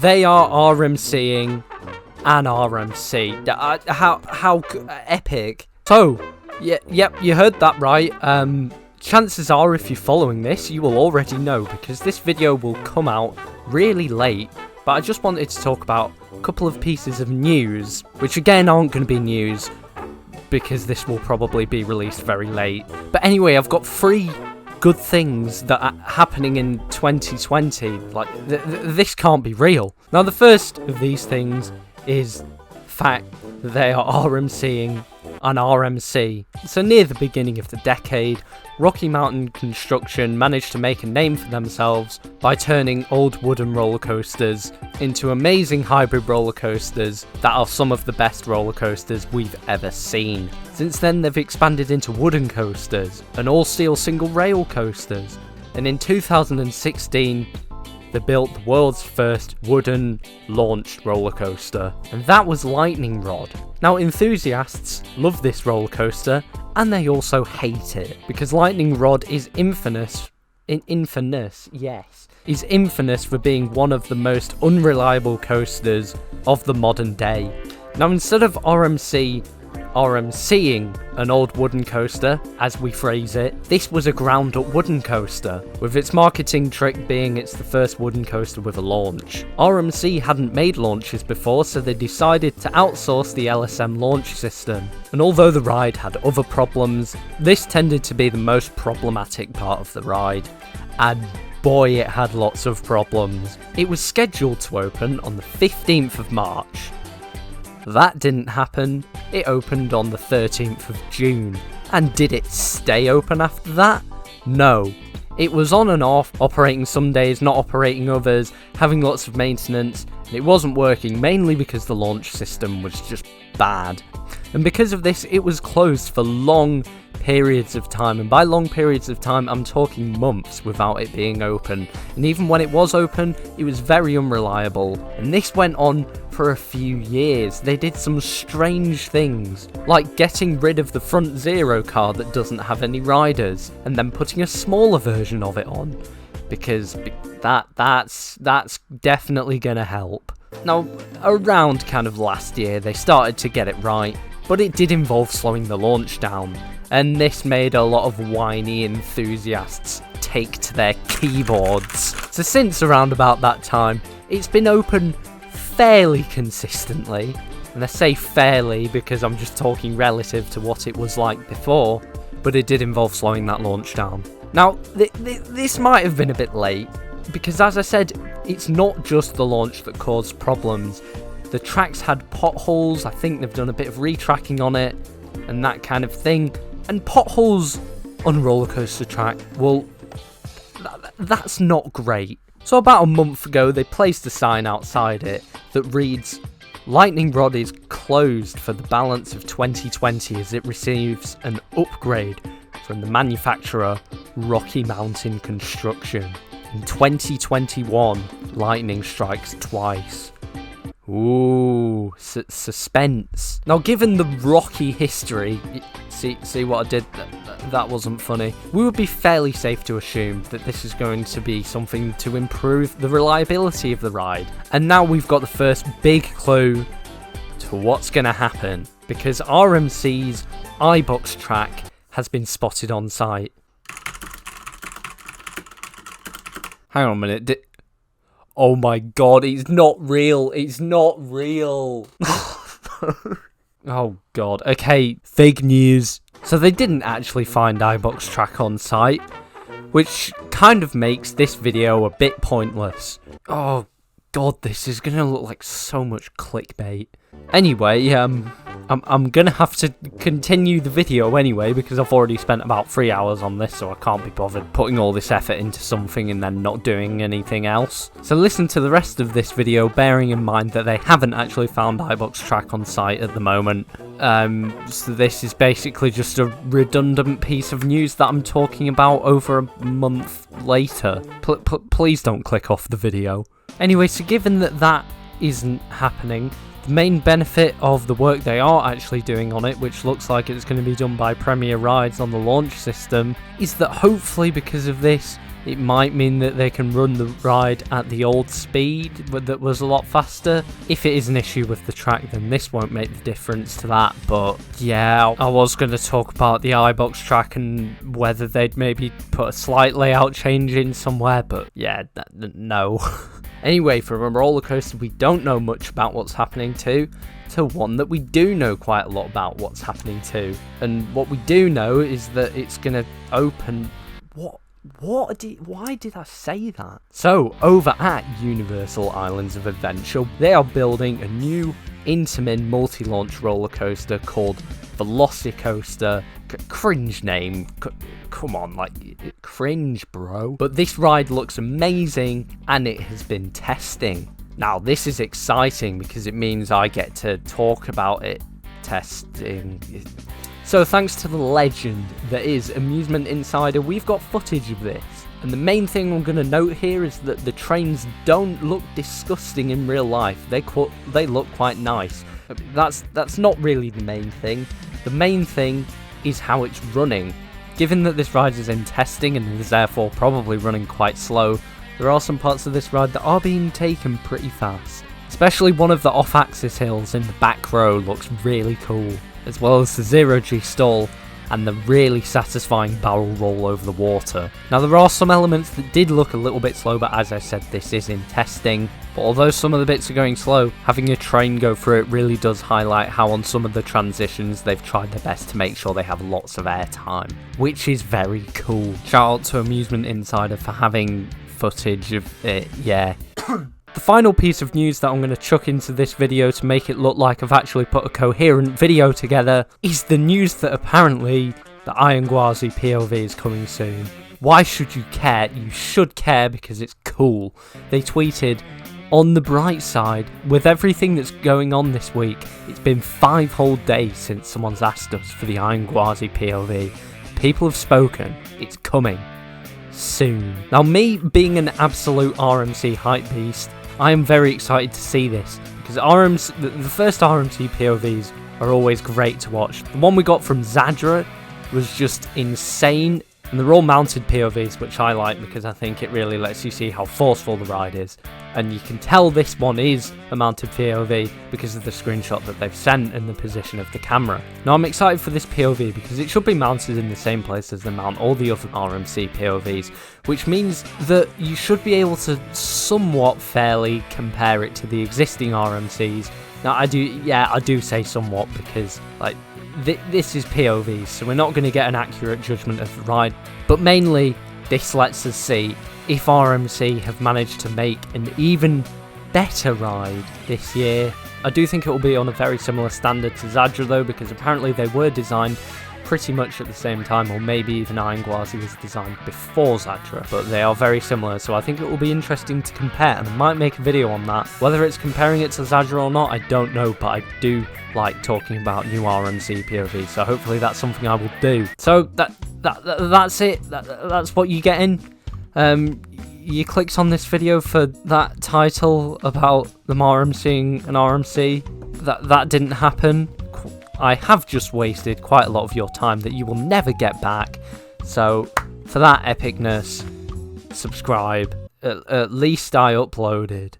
they are RMCing an RMC. How epic. So, yep, you heard that right. Chances are, if you're following this, you will already know, because this video will come out really late. But I just wanted to talk about a couple of pieces of news, which again aren't going to be news, because this will probably be released very late. But anyway, I've got 3 good things that are happening in 2020. Like, this can't be real. Now, the first of these things is the fact that they are RMCing an RMC. So near the beginning of the decade, Rocky Mountain Construction managed to make a name for themselves by turning old wooden roller coasters into amazing hybrid roller coasters that are some of the best roller coasters we've ever seen. Since then, they've expanded into wooden coasters and all-steel single rail coasters, and in 2016 they built the world's first wooden launched roller coaster, and that was Lightning Rod. Now, enthusiasts love this roller coaster, and they also hate it, because Lightning Rod is infamous for being one of the most unreliable coasters of the modern day. Now, instead of RMCing an old wooden coaster, as we phrase it, this was a ground up wooden coaster, with its marketing trick being it's the first wooden coaster with a launch. RMC hadn't made launches before, so they decided to outsource the LSM launch system. And although the ride had other problems, this tended to be the most problematic part of the ride. And boy, it had lots of problems. It was scheduled to open on the 15th of March. That didn't happen. It opened on the 13th of June. And did it stay open after that? No. It was on and off, operating some days, not operating others, having lots of maintenance, and it wasn't working, mainly because the launch system was just bad. And because of this, it was closed for long periods of time, and by long periods of time, I'm talking months without it being open. And even when it was open, it was very unreliable. And this went on for a few years. They did some strange things, like getting rid of the front zero car that doesn't have any riders, and then putting a smaller version of it on, because that's definitely gonna help. Now, around kind of last year, they started to get it right, but it did involve slowing the launch down, and this made a lot of whiny enthusiasts take to their keyboards. So since around about that time, it's been open fairly consistently, and I say fairly because I'm just talking relative to what it was like before, but it did involve slowing that launch down. Now, this might have been a bit late, because as I said, it's not just the launch that caused problems. The tracks had potholes. I think they've done a bit of retracking on it and that kind of thing. And potholes on a roller coaster track, well, that's not great. So about a month ago, they placed a sign outside it that reads, "Lightning Rod is closed for the balance of 2020 as it receives an upgrade from the manufacturer Rocky Mountain Construction. In 2021, lightning strikes twice." Ooh, suspense. Now, given the rocky history, see what I did? That wasn't funny. We would be fairly safe to assume that this is going to be something to improve the reliability of the ride. And now we've got the first big clue to what's going to happen, because RMC's iBox track has been spotted on site. Hang on a minute. Oh my god, it's not real. It's not real. Oh god. Okay, fake news. So they didn't actually find iBox track on site, which kind of makes this video a bit pointless. Oh god, this is gonna look like so much clickbait. Anyway, I'm gonna have to continue the video anyway, because I've already spent about 3 hours on this, so I can't be bothered putting all this effort into something and then not doing anything else. So listen to the rest of this video, bearing in mind that they haven't actually found iBox track on site at the moment. So this is basically just a redundant piece of news that I'm talking about over a month later. Please don't click off the video. Anyway, so given that that isn't happening, the main benefit of the work they are actually doing on it, which looks like it's going to be done by Premier Rides on the launch system, is that hopefully because of this, It might mean that they can run the ride at the old speed that was a lot faster. If it is an issue with the track, then this won't make the difference to that. But yeah, I was going to talk about the iBox track and whether they'd maybe put a slight layout change in somewhere, but yeah, no. Anyway, from a roller coaster we don't know much about what's happening to one that we do know quite a lot about what's happening to. And what we do know is that it's going to open... Why did I say that? So, over at Universal Islands of Adventure, they are building a new Intamin multi-launch roller coaster called Velocicoaster. Cringe name. Come on, like, cringe, bro. But this ride looks amazing, and it has been testing. Now, this is exciting because it means I get to talk about it testing. So thanks to the legend that is Amusement Insider, we've got footage of this. And the main thing I'm going to note here is that the trains don't look disgusting in real life. They look quite nice. That's not really the main thing. The main thing is how it's running. Given that this ride is in testing and is therefore probably running quite slow, there are some parts of this ride that are being taken pretty fast. Especially one of the off-axis hills in the back row looks really cool, as well as the zero-G stall and the really satisfying barrel roll over the water. Now there are some elements that did look a little bit slow, but as I said, this is in testing. But although some of the bits are going slow, having a train go through it really does highlight how on some of the transitions they've tried their best to make sure they have lots of airtime, which is very cool. Shout out to Amusement Insider for having footage of it, yeah. The final piece of news that I'm going to chuck into this video to make it look like I've actually put a coherent video together is the news that apparently the Iron Gwazi POV is coming soon. Why should you care? You should care because it's cool. They tweeted, "On the bright side, with everything that's going on this week, it's been 5 whole days since someone's asked us for the Iron Gwazi POV. People have spoken. It's coming. Soon." Now, me being an absolute RMC hype beast, I am very excited to see this, because the first RMC POVs are always great to watch. The one we got from Zadra was just insane, and they're all mounted POVs, which I like because I think it really lets you see how forceful the ride is. And you can tell this one is a mounted POV because of the screenshot that they've sent and the position of the camera. Now I'm excited for this POV because it should be mounted in the same place as they mount all the other RMC POVs, which means that you should be able to somewhat fairly compare it to the existing RMCs. Now I do say somewhat because like this is POVs, so we're not going to get an accurate judgment of the ride, but mainly this lets us see if RMC have managed to make an even better ride this year. I do think it will be on a very similar standard to Zadra though, because apparently they were designed pretty much at the same time, or maybe even Iron Gwazi was designed before Zadra, but they are very similar, so I think it will be interesting to compare, and I might make a video on that. Whether it's comparing it to Zadra or not, I don't know, but I do like talking about new RMC POVs, so hopefully that's something I will do. So that's it. That's what you're getting. You clicked on this video for that title about them RMCing an RMC. That didn't happen. I have just wasted quite a lot of your time that you will never get back. So for that epicness, subscribe. At least I uploaded.